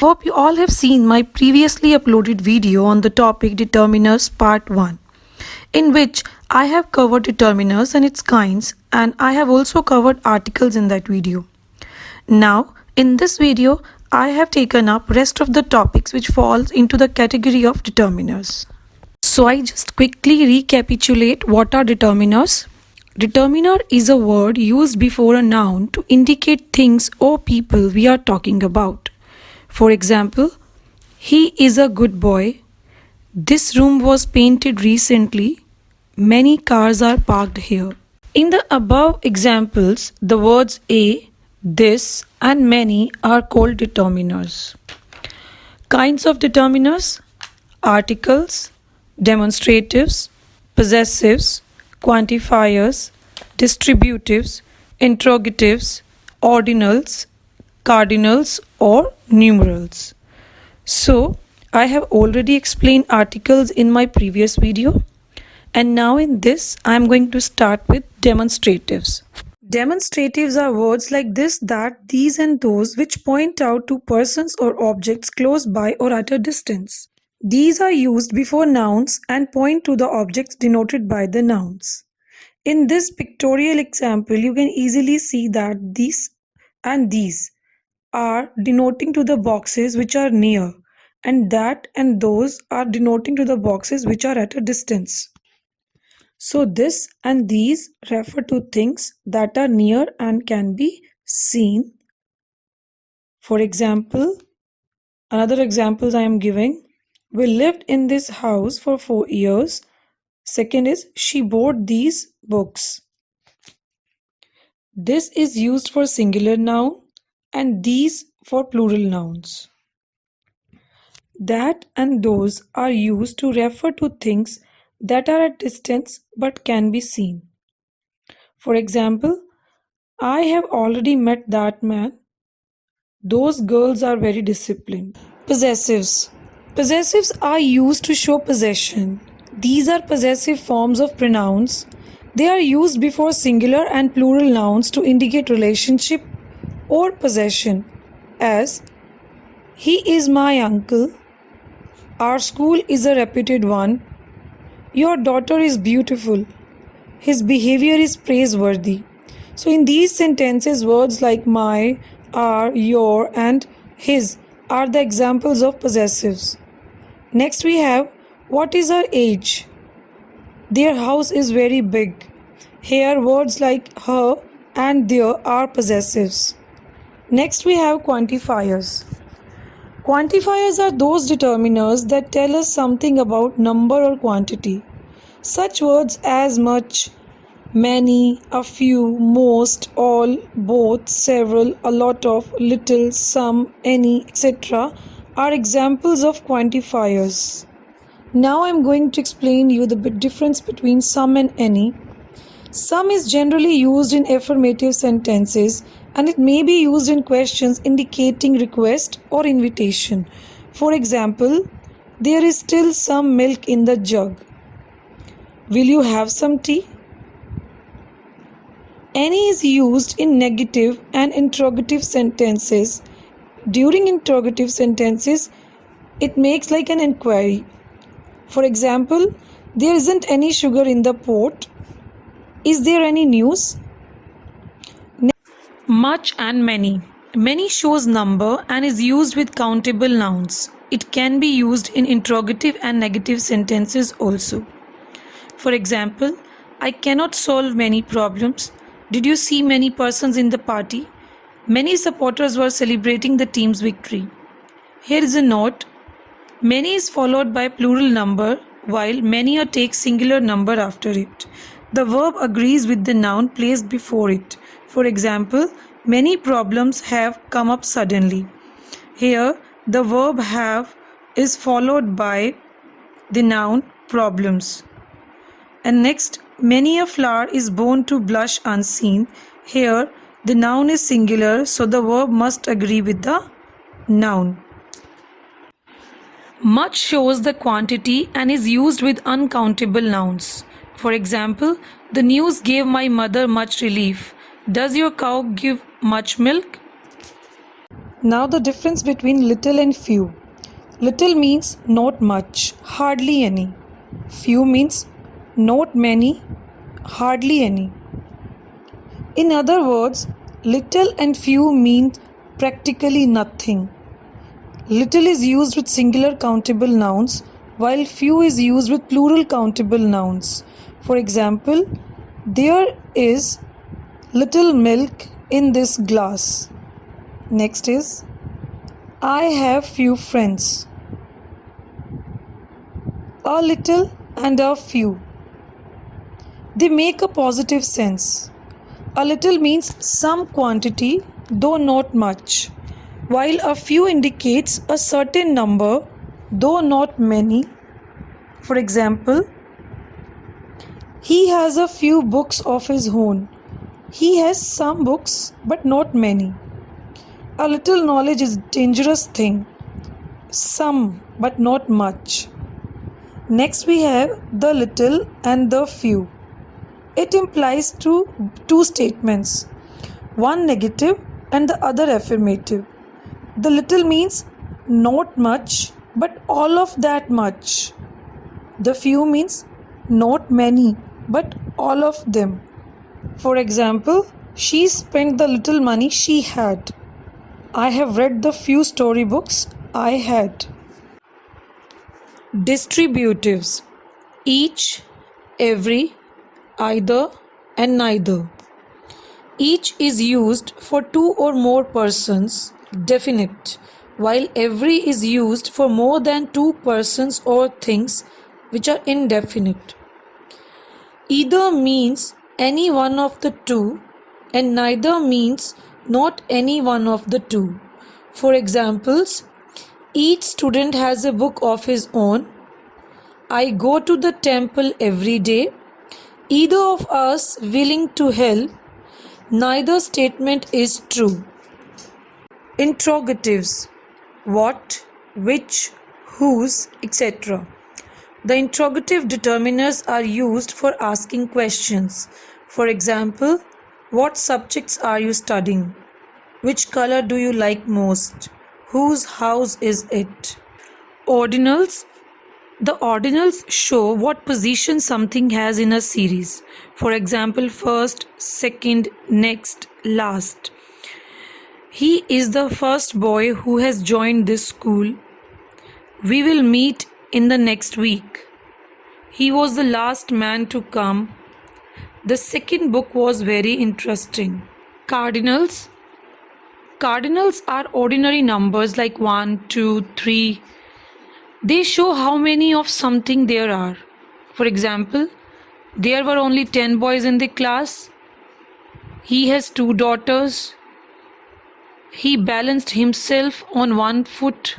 Hope you all have seen my previously uploaded video on the topic Determiners Part 1, in which I have covered determiners and its kinds, and I have also covered articles in that video. Now, in this video, I have taken up rest of the topics which falls into the category of determiners. So I just quickly recapitulate what are determiners. Determiner is a word used before a noun to indicate things or people we are talking about. For example, he is a good boy. This room was painted recently. Many cars are parked here. In the above examples, the words a, this, and many are called determiners. Kinds of determiners: articles, demonstratives, possessives, quantifiers, distributives, interrogatives, ordinals, cardinals, or numerals. So, I have already explained articles in my previous video, and now in this I am going to start with demonstratives. Demonstratives are words like this, that, these, and those which point out to persons or objects close by or at a distance. These are used before nouns and point to the objects denoted by the nouns. In this pictorial example, you can easily see that these and these are denoting to the boxes which are near, and that and those are denoting to the boxes which are at a distance. So this and these refer to things that are near and can be seen. For example, another examples I am giving: we lived in this house for 4 years. Second is, she bought these books. This is used for singular noun and these for plural nouns. That and those are used to refer to things that are at distance but can be seen. For example, I have already met that man. Those girls are very disciplined. Possessives. Possessives are used to show possession. These are possessive forms of pronouns. They are used before singular and plural nouns to indicate relationship or possession, as he is my uncle, our school is a reputed one, your daughter is beautiful, his behavior is praiseworthy. So in these sentences, words like my, our, your, and his are the examples of possessives. Next we have, what is her age? Their house is very big. Here words like her and their are possessives. Next we have quantifiers. Quantifiers are those determiners that tell us something about number or quantity. Such words as much, many, a few, most, all, both, several, a lot of, little, some, any, etc. are examples of quantifiers. Now I am going to explain you the difference between some and any. Some is generally used in affirmative sentences, and it may be used in questions indicating request or invitation. For example, there is still some milk in the jug. Will you have some tea? Any is used in negative and interrogative sentences. During interrogative sentences, it makes like an inquiry. For example, there isn't any sugar in the pot. Is there any news? Much and many. Many shows number and is used with countable nouns. It can be used in interrogative and negative sentences also. For example, I cannot solve many problems. Did you see many persons in the party? Many supporters were celebrating the team's victory. Here is a note. Many is followed by plural number, while many takes singular number after it. The verb agrees with the noun placed before it. For example, many problems have come up suddenly. Here, the verb have is followed by the noun problems. And next, many a flower is born to blush unseen. Here, the noun is singular, so the verb must agree with the noun. Much shows the quantity and is used with uncountable nouns. For example, the news gave my mother much relief. Does your cow give much milk? Now the difference between little and few. Little means not much, hardly any. Few means not many, hardly any. In other words, little and few mean practically nothing. Little is used with singular countable nouns, while few is used with plural countable nouns. For example, there is little milk in this glass. Next is, I have few friends. A little and a few. They make a positive sense. A little means some quantity, though not much, while a few indicates a certain number, though not many. For example, he has a few books of his own. He has some books, but not many. A little knowledge is a dangerous thing. Some, but not much. Next we have the little and the few. It implies two statements, one negative and the other affirmative. The little means not much, but all of that much. The few means not many, but all of them. For example, she spent the little money she had. I have read the few storybooks I had. Distributives: each, every, either, and neither. Each is used for two or more persons, definite, while every is used for more than two persons or things, which are indefinite. Either means any one of the two, and neither means not any one of the two. For examples, each student has a book of his own. I go to the temple every day. Either of us willing to help. Neither statement is true. Interrogatives: what, which, whose, etc. The interrogative determiners are used for asking questions. For example, what subjects are you studying? Which color do you like most? Whose house is it? Ordinals. The ordinals show what position something has in a series. For example, first, second, next, last. He is the first boy who has joined this school. We will meet in the next week. He was the last man to come. The second book was very interesting. Cardinals. Cardinals are ordinary numbers like 1, 2, 3. They show how many of something there are. For example, there were only 10 boys in the class. He has 2 daughters. He balanced himself on one foot.